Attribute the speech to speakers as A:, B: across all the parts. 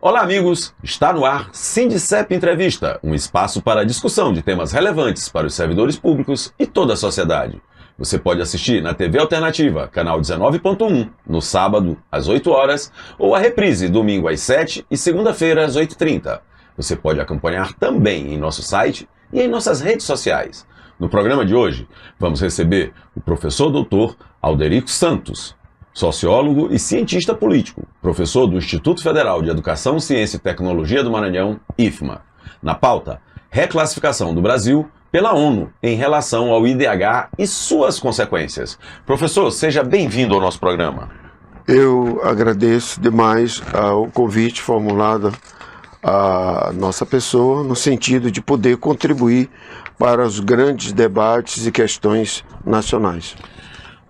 A: Olá, amigos! Está no ar Sindicep Entrevista, um espaço para discussão de temas relevantes para os servidores públicos e toda a sociedade. Você pode assistir na TV Alternativa, canal 19.1, no sábado, às 8 horas, ou a reprise, domingo às 7 e segunda-feira às 8h30. Você pode acompanhar também em nosso site e em nossas redes sociais. No programa de hoje, vamos receber o professor doutor Alderico Santos, sociólogo e cientista político, professor do Instituto Federal de Educação, Ciência e Tecnologia do Maranhão, IFMA. Na pauta, reclassificação do Brasil pela ONU em relação ao IDH e suas consequências. Professor, seja bem-vindo ao nosso programa.
B: Eu agradeço demais o convite formulado à nossa pessoa, no sentido de poder contribuir para os grandes debates e questões nacionais.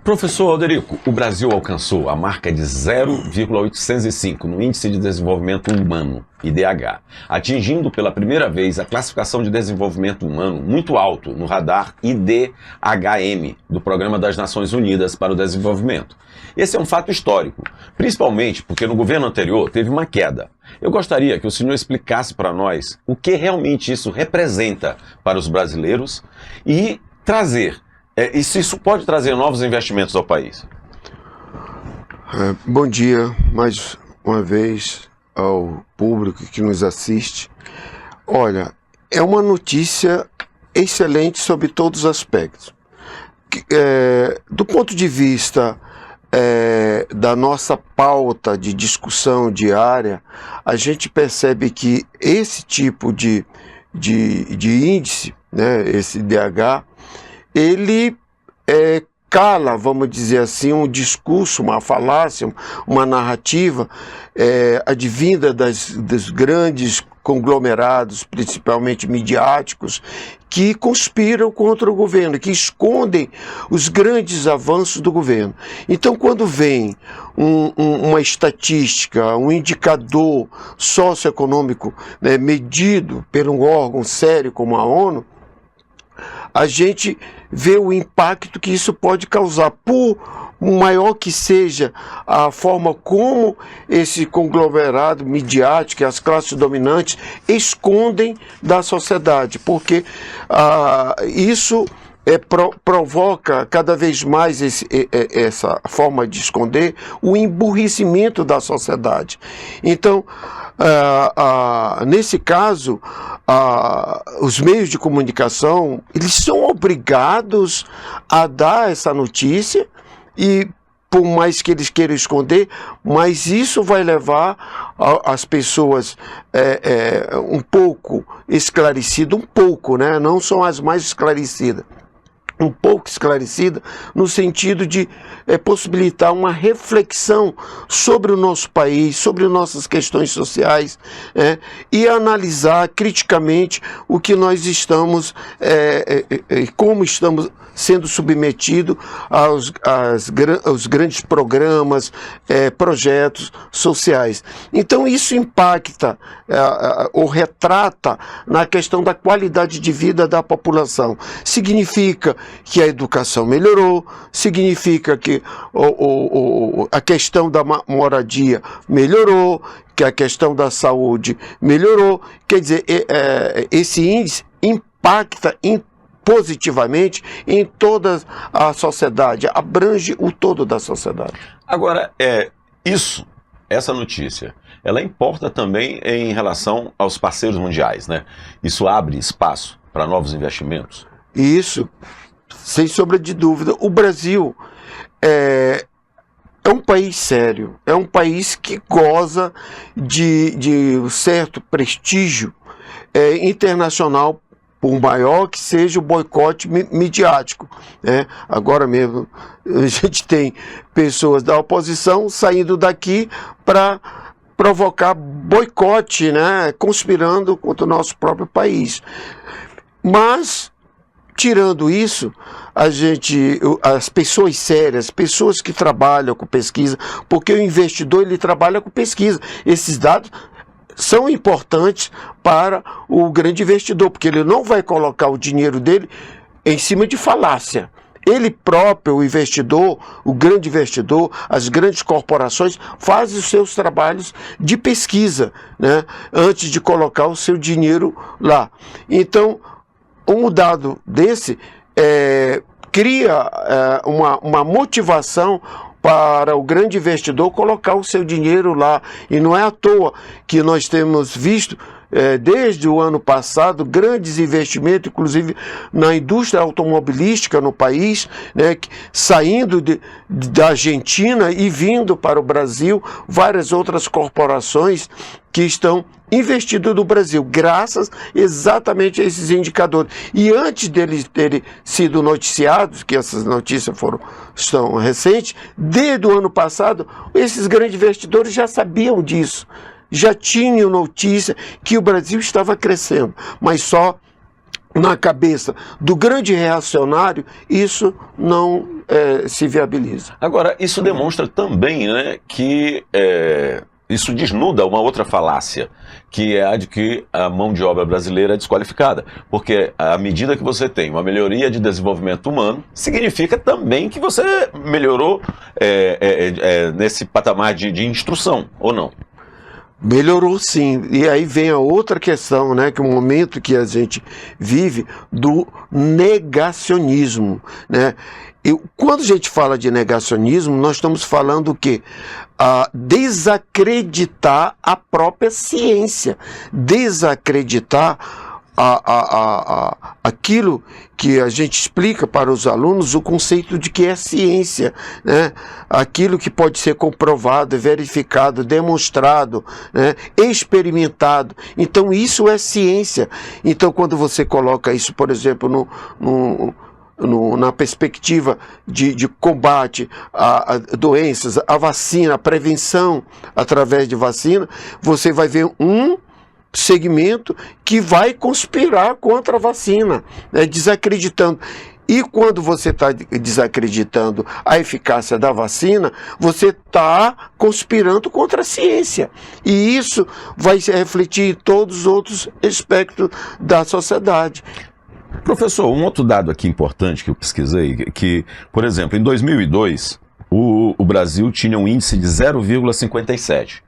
A: Professor Alderico, o Brasil alcançou a marca de 0,805 no Índice de Desenvolvimento Humano, IDH, atingindo pela primeira vez a classificação de desenvolvimento humano muito alto no radar IDHM, do Programa das Nações Unidas para o Desenvolvimento. Esse é um fato histórico, principalmente porque no governo anterior teve uma queda. Eu gostaria que o senhor explicasse para nós o que realmente isso representa para os brasileiros e se isso pode trazer novos investimentos ao país.
B: Bom dia, mais uma vez, ao público que nos assiste. Olha, é uma notícia excelente sobre todos os aspectos. Do ponto de vista da nossa pauta de discussão diária, a gente percebe que esse tipo de índice, né, esse DH, ele cala, vamos dizer assim, um discurso, uma falácia, uma narrativa advinda dos grandes conglomerados, principalmente midiáticos, que conspiram contra o governo, que escondem os grandes avanços do governo. Então, quando vem uma estatística, um indicador socioeconômico, né, medido por um órgão sério como a ONU, a gente vê o impacto que isso pode causar, por maior que seja a forma como esse conglomerado midiático e as classes dominantes escondem da sociedade, porque isso provoca cada vez mais essa forma de esconder o emburrecimento da sociedade. Então, nesse caso, os meios de comunicação, eles são obrigados a dar essa notícia, e por mais que eles queiram esconder, mas isso vai levar as pessoas um pouco esclarecidas, né? Não são as mais esclarecidas, um pouco esclarecida, no sentido de possibilitar uma reflexão sobre o nosso país, sobre nossas questões sociais, e analisar criticamente o que nós estamos, como estamos sendo submetidos aos grandes programas, projetos sociais. Então isso impacta ou retrata na questão da qualidade de vida da população. Significa que a educação melhorou, significa que a questão da moradia melhorou, que a questão da saúde melhorou. Quer dizer, esse índice impacta positivamente em toda a sociedade, abrange o todo da sociedade.
A: Agora, essa notícia, ela importa também em relação aos parceiros mundiais, né? Isso abre espaço para novos investimentos?
B: Isso, sem sombra de dúvida. O Brasil é um país sério, é um país que goza de um certo prestígio internacional, por maior que seja o boicote midiático, né? Agora mesmo a gente tem pessoas da oposição saindo daqui para provocar boicote, né? Conspirando contra o nosso próprio país. Mas, tirando isso, as pessoas sérias, pessoas que trabalham com pesquisa, porque o investidor ele trabalha com pesquisa, esses dados são importantes para o grande investidor, porque ele não vai colocar o dinheiro dele em cima de falácia. ele próprio, o investidor, o grande investidor, as grandes corporações, fazem os seus trabalhos de pesquisa, né, antes de colocar o seu dinheiro lá. Então, um dado desse cria uma motivação para o grande investidor colocar o seu dinheiro lá. E não é à toa que nós temos visto, desde o ano passado, grandes investimentos, inclusive na indústria automobilística no país, né, saindo da Argentina e vindo para o Brasil, várias outras corporações que estão investindo no Brasil, graças exatamente a esses indicadores. E antes deles terem sido noticiados, que essas notícias estão recentes, desde o ano passado, esses grandes investidores já sabiam disso, já tinham notícia que o Brasil estava crescendo, mas só na cabeça do grande reacionário isso não se viabiliza.
A: Agora, isso demonstra também, né, que isso desnuda uma outra falácia, que é a de que a mão de obra brasileira é desqualificada. Porque à medida que você tem uma melhoria de desenvolvimento humano, significa também que você melhorou nesse patamar de instrução, ou não?
B: Melhorou sim, e aí vem a outra questão, né, que é o momento que a gente vive do negacionismo, né? E quando a gente fala de negacionismo, nós estamos falando o quê? Desacreditar a própria ciência, desacreditar aquilo que a gente explica para os alunos, o conceito de que é ciência, né? Aquilo que pode ser comprovado, verificado, demonstrado, né? Experimentado. Então isso é ciência. Então quando você coloca isso, por exemplo, na perspectiva de combate a doenças, a vacina, a prevenção através de vacina, você vai ver um segmento que vai conspirar contra a vacina, né, desacreditando. E quando você está desacreditando a eficácia da vacina, você está conspirando contra a ciência. E isso vai se refletir em todos os outros aspectos da sociedade.
A: Professor, um outro dado aqui importante que eu pesquisei, que, por exemplo, em 2002, o Brasil tinha um índice de 0,57.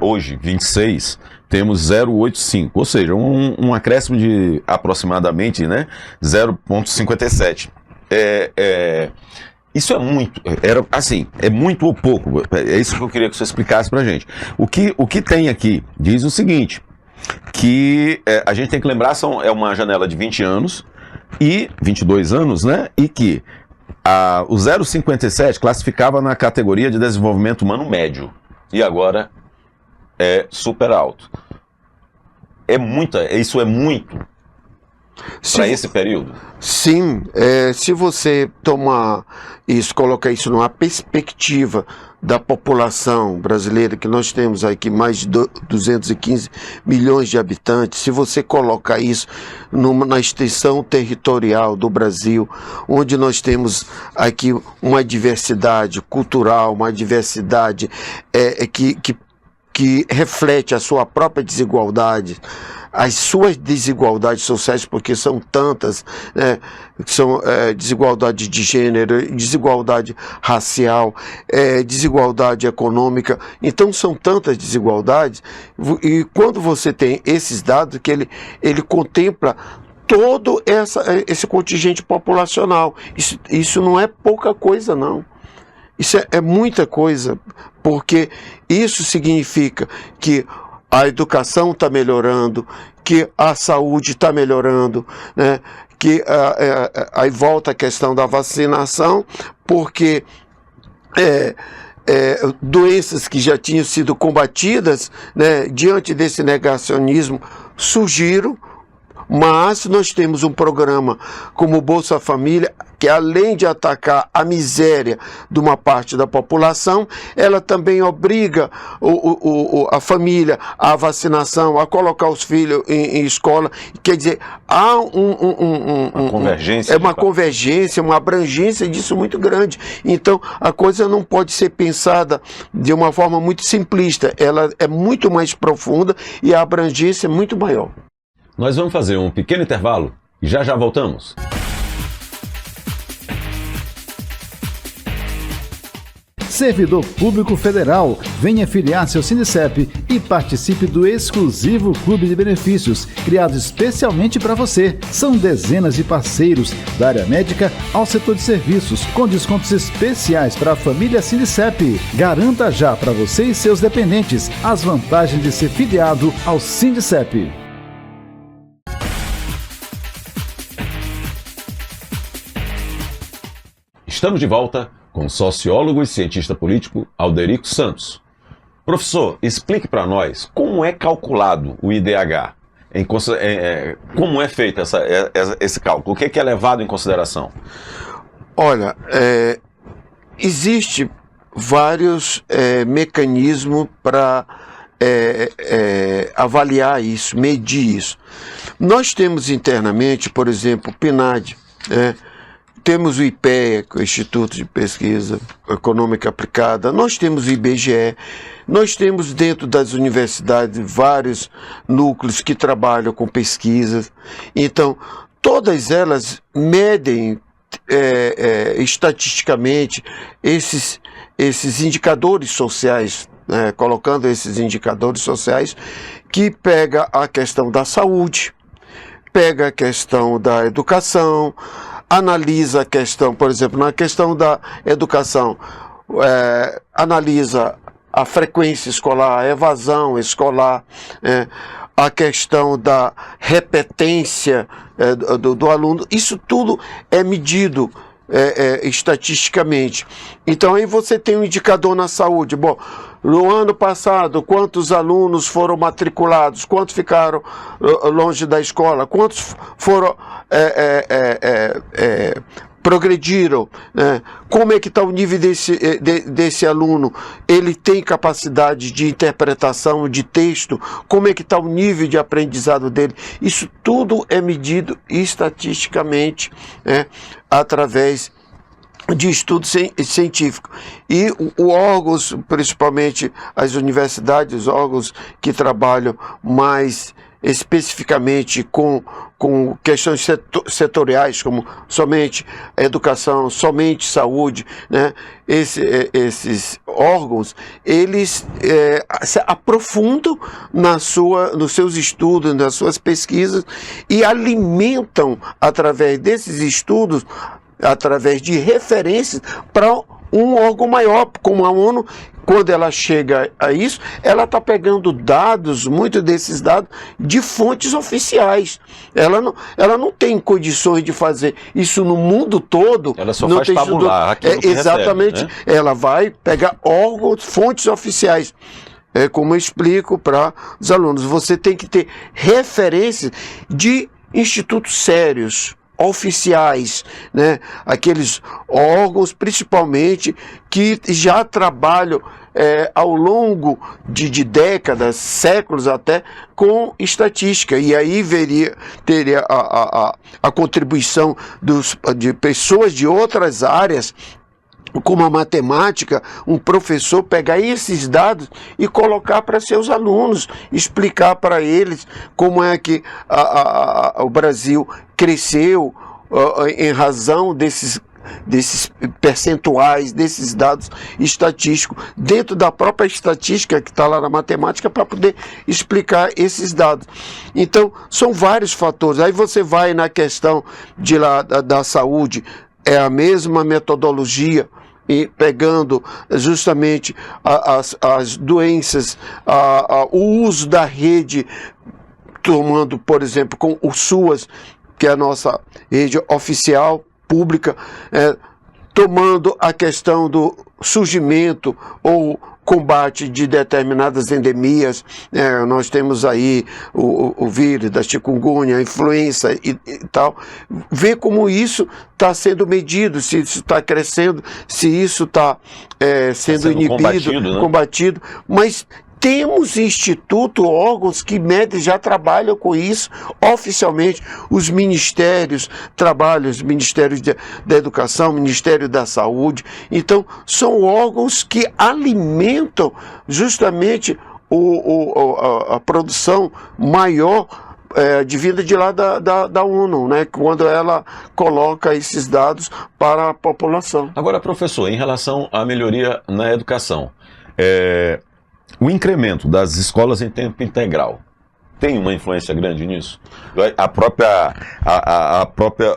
A: Hoje, 26, temos 0,85, ou seja, um acréscimo de aproximadamente, né, 0,57. Isso é muito, é muito ou pouco, é isso que eu queria que você explicasse pra gente. O que tem aqui diz o seguinte, que a gente tem que lembrar, é uma janela de 20 anos, e 22 anos, né, e que o 0,57 classificava na categoria de desenvolvimento humano médio, e agora é super alto. Isso é muito para esse período?
B: Sim, se você tomar isso, colocar isso numa perspectiva da população brasileira, que nós temos aqui mais de 215 milhões de habitantes, se você colocar isso na extensão territorial do Brasil, onde nós temos aqui uma diversidade cultural, uma diversidade que reflete a sua própria desigualdade, as suas desigualdades sociais, porque são tantas, né? São desigualdade de gênero, desigualdade racial, desigualdade econômica, então são tantas desigualdades, e quando você tem esses dados, que ele contempla todo esse contingente populacional, isso não é pouca coisa, não. Isso é muita coisa, porque isso significa que a educação está melhorando, que a saúde está melhorando, né? Que aí volta a questão da vacinação, porque doenças que já tinham sido combatidas, né, diante desse negacionismo, surgiram. Mas nós temos um programa como o Bolsa Família, que além de atacar a miséria de uma parte da população, ela também obriga a família à vacinação, a colocar os filhos em escola. Quer dizer, há uma convergência, uma abrangência disso muito grande. Então, a coisa não pode ser pensada de uma forma muito simplista, ela é muito mais profunda e a abrangência é muito maior.
A: Nós vamos fazer um pequeno intervalo e já voltamos.
C: servidor público federal. Venha filiar-se ao Sindicep e participe do exclusivo clube de benefícios, criado especialmente para você. São dezenas de parceiros, da área médica ao setor de serviços, com descontos especiais para a família Sindicep. Garanta já para você e seus dependentes as vantagens de ser filiado ao Sindicep.
A: Estamos de volta com o sociólogo e cientista político Alderico Santos. Professor, explique para nós como é calculado o IDH, como é feito esse cálculo, o que é levado em consideração?
B: Olha, existe vários mecanismos para avaliar isso, medir isso. Nós temos internamente, por exemplo, o PNAD, temos o IPEA, o Instituto de Pesquisa Econômica Aplicada, nós temos o IBGE, nós temos dentro das universidades vários núcleos que trabalham com pesquisas. Então, todas elas medem estatisticamente esses indicadores sociais, colocando esses indicadores sociais que pega a questão da saúde, pega a questão da educação, analisa a questão, por exemplo, na questão da educação, analisa a frequência escolar, a evasão escolar, a questão da repetência do aluno. Isso tudo é medido estatisticamente. Então aí você tem um indicador na saúde. Bom, no ano passado, quantos alunos foram matriculados, quantos ficaram longe da escola, quantos foram progrediram, como é que está o nível desse aluno, ele tem capacidade de interpretação de texto, como é que está o nível de aprendizado dele. Isso tudo é medido estatisticamente, através de estudo científico. E os órgãos, principalmente as universidades, os órgãos que trabalham mais especificamente com questões setoriais, como somente educação, somente saúde, esses órgãos, eles se aprofundam nos seus estudos, nas suas pesquisas, e alimentam, através desses estudos, através de referências, para um órgão maior, como a ONU. Quando ela chega a isso, ela está pegando dados, muitos desses dados, de fontes oficiais. Ela não tem condições de fazer isso no mundo todo.
A: Ela só faz tabular aquilo que
B: exatamente, recebe, né? Ela vai pegar órgãos, fontes oficiais. Como eu explico para os alunos, você tem que ter referências de institutos sérios, oficiais, aqueles órgãos principalmente que já trabalham ao longo de décadas, séculos até, com estatística, e aí teria a contribuição de pessoas de outras áreas, como a matemática, um professor pegar esses dados e colocar para seus alunos, explicar para eles como é que o Brasil cresceu em razão desses percentuais, desses dados estatísticos, dentro da própria estatística que está lá na matemática, para poder explicar esses dados. Então, são vários fatores. Aí você vai na questão da saúde, é a mesma metodologia, e pegando justamente as doenças, o uso da rede, tomando, por exemplo, com o SUAS, que é a nossa rede oficial, pública, tomando a questão do surgimento ou combate de determinadas endemias. Nós temos aí o vírus da chikungunya, a influenza e tal. Ver como isso está sendo medido, se isso está crescendo, se isso está sendo inibido, combatido. Mas temos instituto, órgãos que medem, já trabalham com isso oficialmente. Os ministérios trabalham, os ministérios da educação, Ministério da Saúde. Então, são órgãos que alimentam justamente a produção maior advinda de lá da ONU, né? Quando ela coloca esses dados para a população.
A: Agora, professor, em relação à melhoria na educação, o incremento das escolas em tempo integral tem uma influência grande nisso? O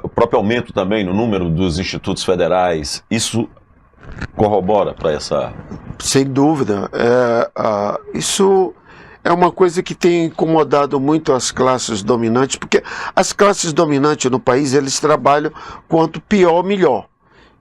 A: próprio aumento também no número dos institutos federais, isso corrobora para essa...
B: Sem dúvida. Isso é uma coisa que tem incomodado muito as classes dominantes, porque as classes dominantes no país, eles trabalham quanto pior, melhor.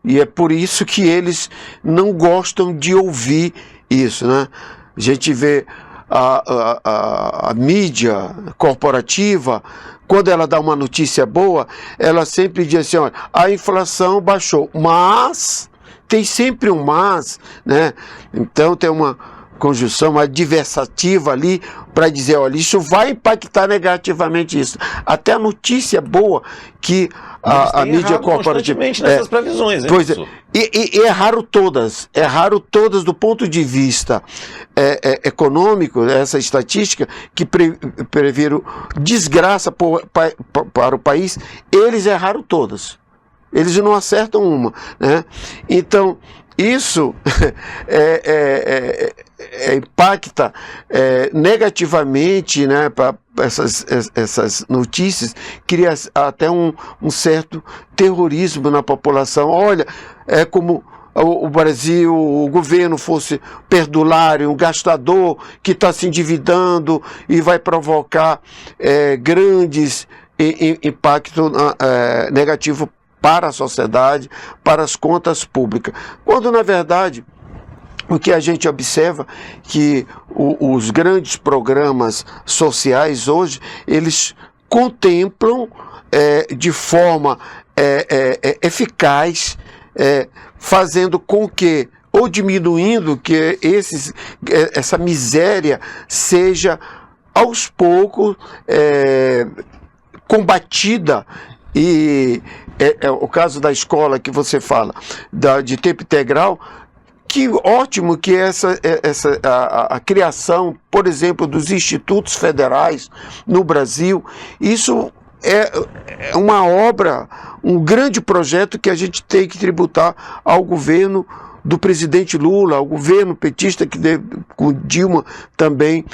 B: E é por isso que eles não gostam de ouvir isso, né? A gente vê a mídia corporativa, quando ela dá uma notícia boa, ela sempre diz assim, olha, a inflação baixou, mas tem sempre um mas, né? Então tem uma conjunção adversativa ali para dizer, olha, isso vai impactar negativamente isso. Até a notícia boa que a mídia corporativa...
A: nessas previsões, hein,
B: pois e erraram todas. Erraram todas do ponto de vista econômico, essa estatística, que previram desgraça para o país, eles erraram todas. Eles não acertam uma, né? Então, isso impacta negativamente, né, para essas notícias, cria até um certo terrorismo na população. Olha, é como o Brasil, o governo fosse perdulário, um gastador que está se endividando e vai provocar grandes impactos negativos para a sociedade, para as contas públicas. Quando, na verdade, o que a gente observa que os grandes programas sociais hoje, eles contemplam de forma eficaz, fazendo com que, ou diminuindo que essa miséria seja aos poucos combatida. E o caso da escola que você fala, de tempo integral, que ótimo que a criação, por exemplo, dos institutos federais no Brasil, isso é uma obra, um grande projeto que a gente tem que tributar ao governo do presidente Lula, ao governo petista, que com Dilma também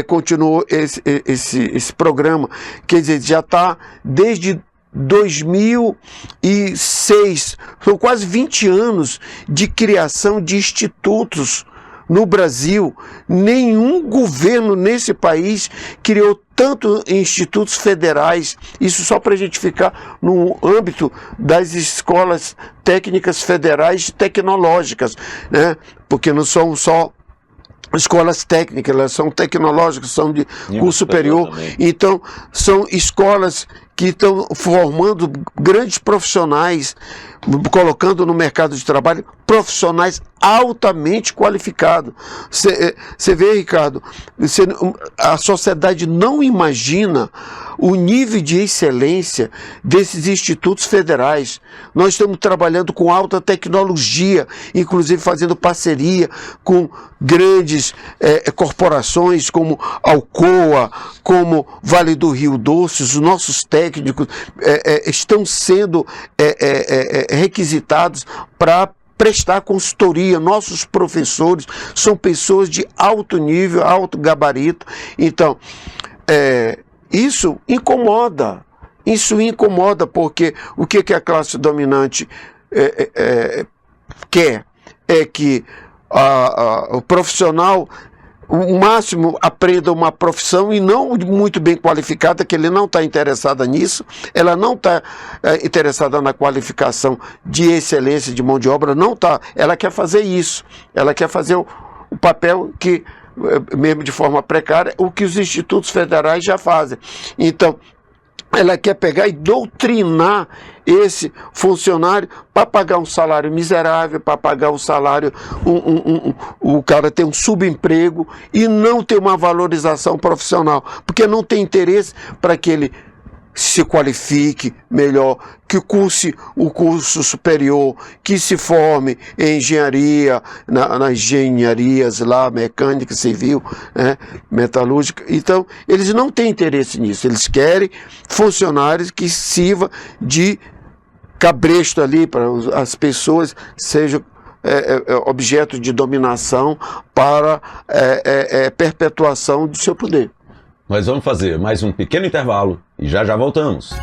B: continuou esse programa. Quer dizer, já está desde 2006, são quase 20 anos de criação de institutos no Brasil. Nenhum governo nesse país criou tanto institutos federais, isso só para a gente ficar no âmbito das escolas técnicas federais tecnológicas, né? Porque não são só escolas técnicas, elas são tecnológicas, são de curso superior, então são escolas que estão formando grandes profissionais, colocando no mercado de trabalho profissionais altamente qualificados. Você vê, Ricardo, a sociedade não imagina o nível de excelência desses institutos federais. Nós estamos trabalhando com alta tecnologia, inclusive fazendo parceria com grandes corporações como Alcoa, como Vale do Rio Doce. Os nossos técnicos estão sendo requisitados para prestar consultoria. Nossos professores são pessoas de alto nível, alto gabarito. Então, isso incomoda. Isso incomoda porque o que a classe dominante quer é que o profissional, o máximo, aprenda uma profissão e não muito bem qualificada, que ele não está interessado nisso, ela não está interessada na qualificação de excelência de mão de obra, não está. Ela quer fazer isso, ela quer fazer o papel que, mesmo de forma precária, o que os institutos federais já fazem. Então, ela quer pegar e doutrinar esse funcionário para pagar um salário miserável, para pagar um salário, o cara ter um subemprego e não ter uma valorização profissional, porque não tem interesse para que ele se qualifique melhor, que curse o curso superior, que se forme em engenharia, nas engenharias lá, mecânica, civil, né, metalúrgica. Então, eles não têm interesse nisso, eles querem funcionários que sirva de cabresto ali para as pessoas, sejam objeto de dominação para perpetuação do seu poder.
A: Nós vamos fazer mais um pequeno intervalo e já já voltamos.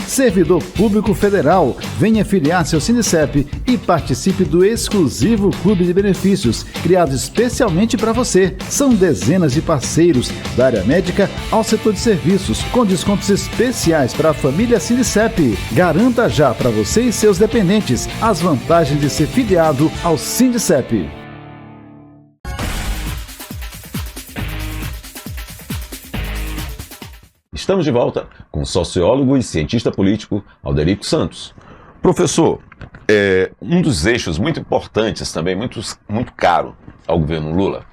C: Servidor Público Federal, venha filiar-se ao Sindicep e participe do exclusivo clube de benefícios, criado especialmente para você. São dezenas de parceiros, da área médica ao setor de serviços, com descontos especiais para a família Sindicep. Garanta já para você e seus dependentes as vantagens de ser filiado ao Sindicep.
A: Estamos de volta com o sociólogo e cientista político Alderico Santos. Professor, um dos eixos muito importantes também, muito caro ao governo Lula,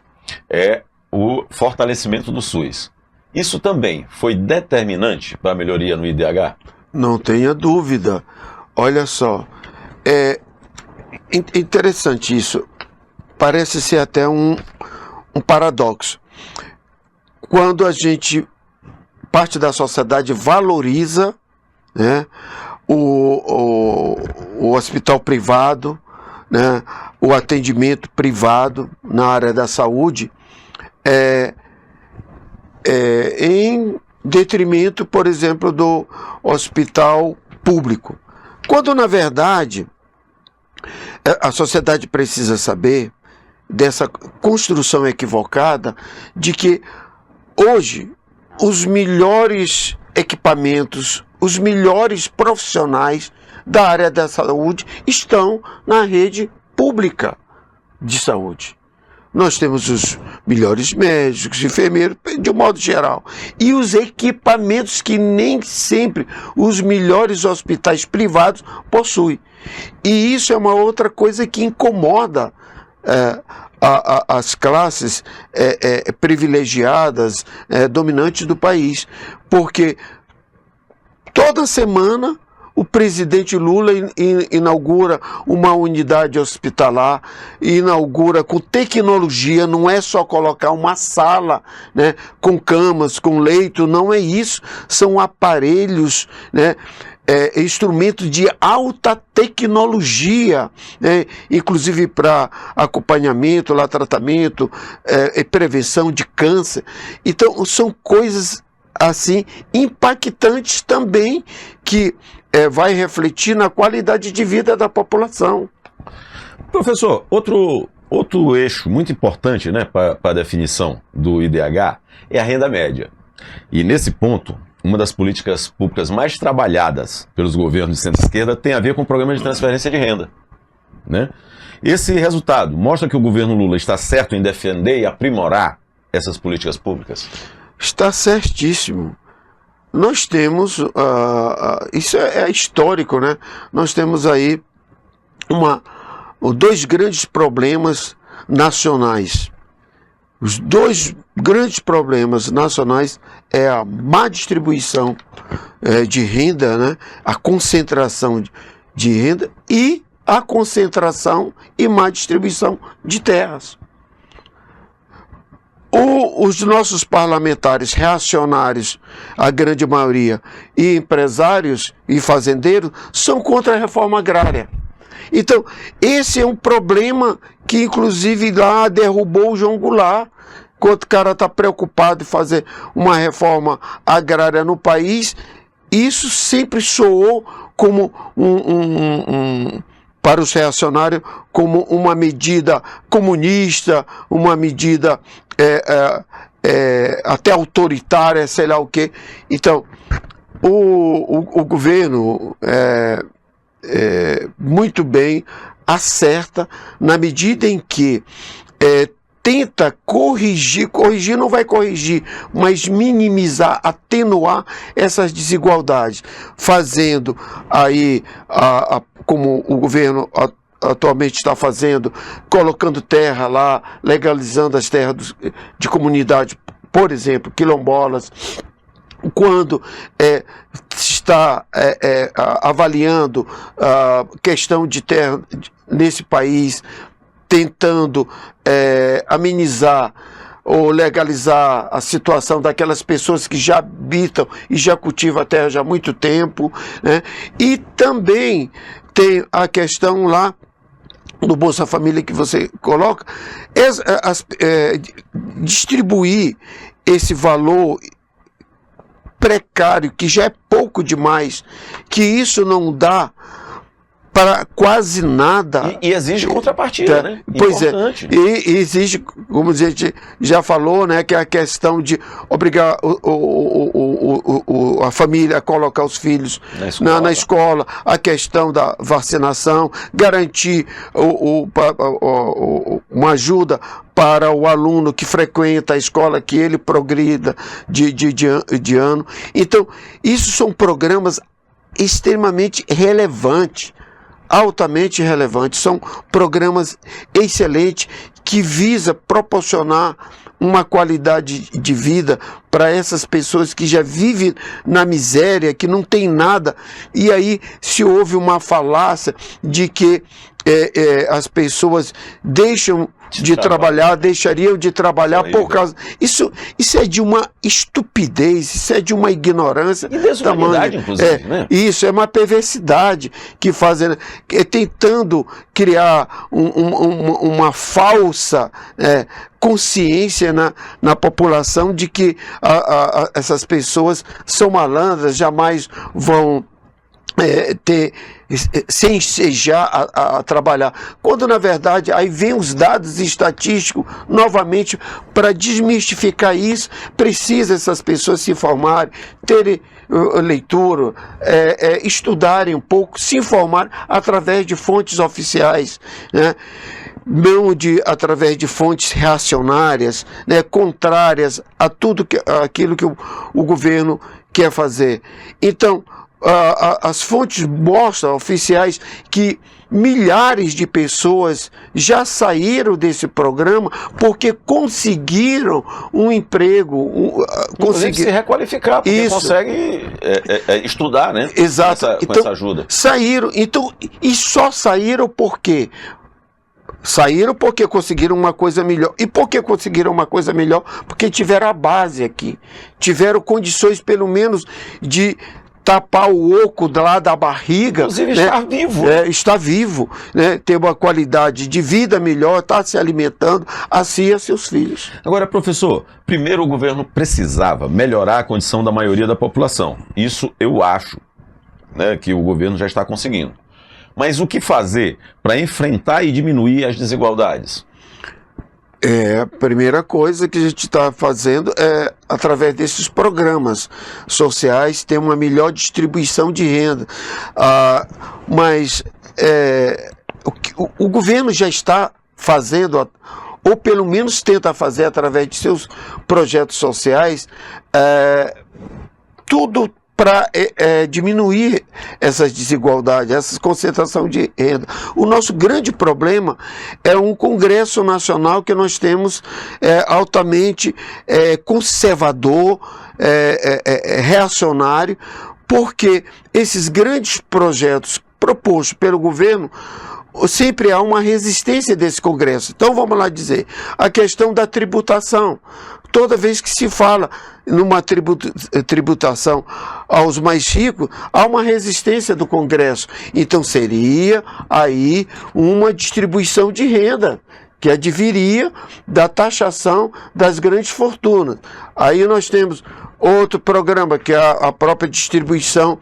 A: é o fortalecimento do SUS. Isso também foi determinante para a melhoria no IDH?
B: Não tenha dúvida. Olha só, é interessante isso. Parece ser até um paradoxo. Quando a gente, parte da sociedade, valoriza, né, o hospital privado, né, o atendimento privado na área da saúde, em detrimento, por exemplo, do hospital público. Quando, na verdade, a sociedade precisa saber dessa construção equivocada de que hoje os melhores equipamentos, os melhores profissionais da área da saúde estão na rede pública de saúde. Nós temos os melhores médicos, enfermeiros, de um modo geral. E os equipamentos que nem sempre os melhores hospitais privados possuem. E isso é uma outra coisa que incomoda as classes privilegiadas, dominantes do país. Porque toda semana o presidente Lula inaugura uma unidade hospitalar, inaugura com tecnologia, não é só colocar uma sala, né, com camas, com leito, não é isso, são aparelhos, né, instrumentos de alta tecnologia, né, inclusive para acompanhamento, tratamento e prevenção de câncer. Então são coisas assim impactantes também que vai refletir na qualidade de vida da população.
A: Professor, outro eixo muito importante, né, para a definição do IDH é a renda média. E nesse ponto, uma das políticas públicas mais trabalhadas pelos governos de centro-esquerda tem a ver com o programa de transferência de renda, né? Esse resultado mostra que o governo Lula está certo em defender e aprimorar essas políticas públicas?
B: Está certíssimo. Nós temos, isso é histórico, né? Nós temos aí dois grandes problemas nacionais. Os dois grandes problemas nacionais é a má distribuição de renda, né? A concentração de renda e a concentração e má distribuição de terras. Os nossos parlamentares reacionários, a grande maioria, e empresários e fazendeiros, são contra a reforma agrária. Então, esse é um problema que, inclusive, lá derrubou o João Goulart, quando o cara está preocupado em fazer uma reforma agrária no país. Isso sempre soou como para os reacionários, como uma medida comunista, uma medida até autoritária, sei lá o quê. Então, o governo muito bem acerta na medida em que tenta corrigir não vai corrigir, mas minimizar, atenuar essas desigualdades, fazendo aí, como o governo atualmente está fazendo, colocando terra lá, legalizando as terras de comunidade, por exemplo, quilombolas, quando está avaliando a questão de terra nesse país, tentando amenizar ou legalizar a situação daquelas pessoas que já habitam e já cultivam a terra já há muito tempo, né? E também tem a questão lá do Bolsa Família que você coloca, distribuir esse valor precário, que já é pouco demais, que isso não dá para quase nada.
A: E exige contrapartida, né?
B: Pois
A: importante.
B: E exige, como a gente já falou, né, que é a questão de obrigar a família a colocar os filhos na escola, a questão da vacinação, garantir uma ajuda para o aluno que frequenta a escola, que ele progrida de ano. Então, isso são programas extremamente relevantes, altamente relevantes, são programas excelentes que visa proporcionar uma qualidade de vida para essas pessoas que já vivem na miséria, que não tem nada, e aí se houve uma falácia de que as pessoas deixam de trabalhar, deixariam de trabalhar por causa... Isso é de uma estupidez, isso é de uma ignorância.
A: E desumanidade, inclusive, né?
B: Isso é uma perversidade que fazem, tentando criar uma falsa consciência na população de que essas pessoas são malandras, jamais vão se ensejar a trabalhar, quando na verdade aí vem os dados estatísticos novamente para desmistificar isso. Precisa essas pessoas se informarem, terem leitura, estudarem um pouco, se informarem através de fontes oficiais, né? Não através de fontes reacionárias, né, contrárias a tudo aquilo que o governo quer fazer. Então, as fontes mostram, oficiais, que milhares de pessoas já saíram desse programa porque conseguiram um emprego,
A: conseguiram se requalificar, porque conseguem estudar, né?
B: Exato.
A: Com essa ajuda.
B: Saíram, e só saíram por quê? Saíram porque conseguiram uma coisa melhor. E por que conseguiram uma coisa melhor? Porque tiveram a base aqui, tiveram condições pelo menos de tapar o oco lá da barriga.
A: Inclusive,
B: né?
A: Estar vivo.
B: Está vivo, né? Ter uma qualidade de vida melhor, está se alimentando, assim e a seus filhos.
A: Agora, professor, primeiro o governo precisava melhorar a condição da maioria da população. Isso eu acho, né, que o governo já está conseguindo. Mas o que fazer para enfrentar e diminuir as desigualdades?
B: A primeira coisa que a gente está fazendo é, através desses programas sociais, ter uma melhor distribuição de renda. Mas o governo já está fazendo, ou pelo menos tenta fazer através de seus projetos sociais, tudo para diminuir essas desigualdades, essa concentração de renda. O nosso grande problema é um Congresso Nacional que nós temos altamente conservador, reacionário, porque esses grandes projetos propostos pelo governo, sempre há uma resistência desse Congresso. Então vamos lá dizer, a questão da tributação. Toda vez que se fala numa tributação aos mais ricos, há uma resistência do Congresso. Então seria aí uma distribuição de renda, que adviria da taxação das grandes fortunas. Aí nós temos outro programa, que é a própria distribuição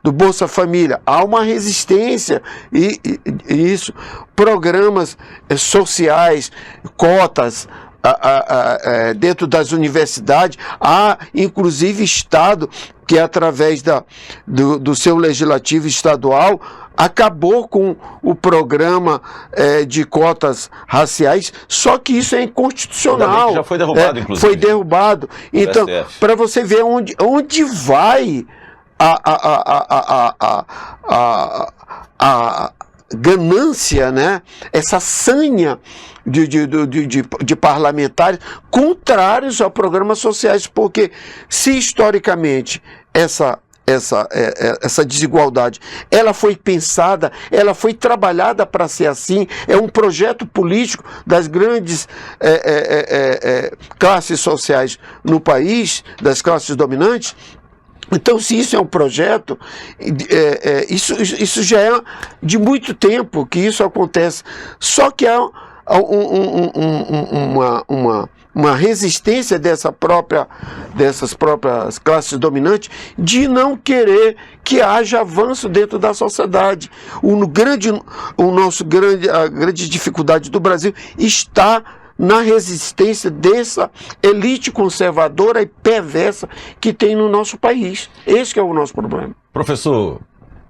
B: do Bolsa Família. Há uma resistência, e isso, programas sociais, cotas, dentro das universidades. Há inclusive Estado que, através do seu legislativo estadual, acabou com o programa de cotas raciais, só que isso é inconstitucional.
A: Já foi derrubado, inclusive.
B: Foi derrubado. Então, para você ver onde ganância, né, essa sanha de parlamentares contrários a programas sociais, porque se historicamente essa desigualdade, ela foi pensada, ela foi trabalhada para ser assim, é um projeto político das grandes classes sociais no país, das classes dominantes. Então, se isso é um projeto, isso já é de muito tempo que isso acontece, só que há uma resistência dessas próprias classes dominantes de não querer que haja avanço dentro da sociedade. A grande dificuldade do Brasil está na resistência dessa elite conservadora e perversa que tem no nosso país. Esse que é o nosso problema.
A: Professor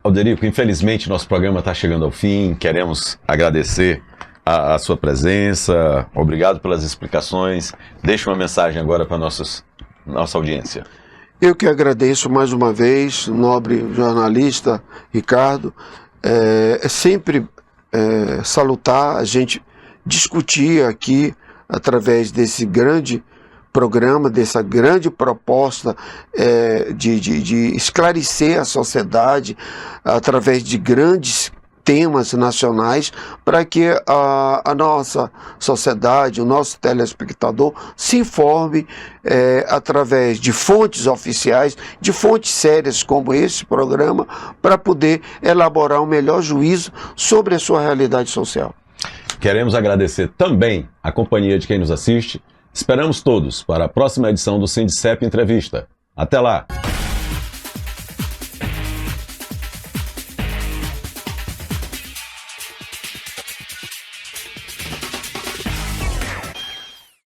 A: Alderico, infelizmente nosso programa está chegando ao fim. Queremos agradecer a sua presença, obrigado pelas explicações. Deixe uma mensagem agora para nossa audiência.
B: Eu que agradeço mais uma vez, nobre jornalista Ricardo. É sempre salutar a gente discutir aqui, através desse grande programa, dessa grande proposta de esclarecer a sociedade, através de grandes temas nacionais, para que a nossa sociedade, o nosso telespectador se informe através de fontes oficiais, de fontes sérias como esse programa, para poder elaborar um melhor juízo sobre a sua realidade social.
A: Queremos agradecer também a companhia de quem nos assiste. Esperamos todos para a próxima edição do Sindicep Entrevista. Até lá!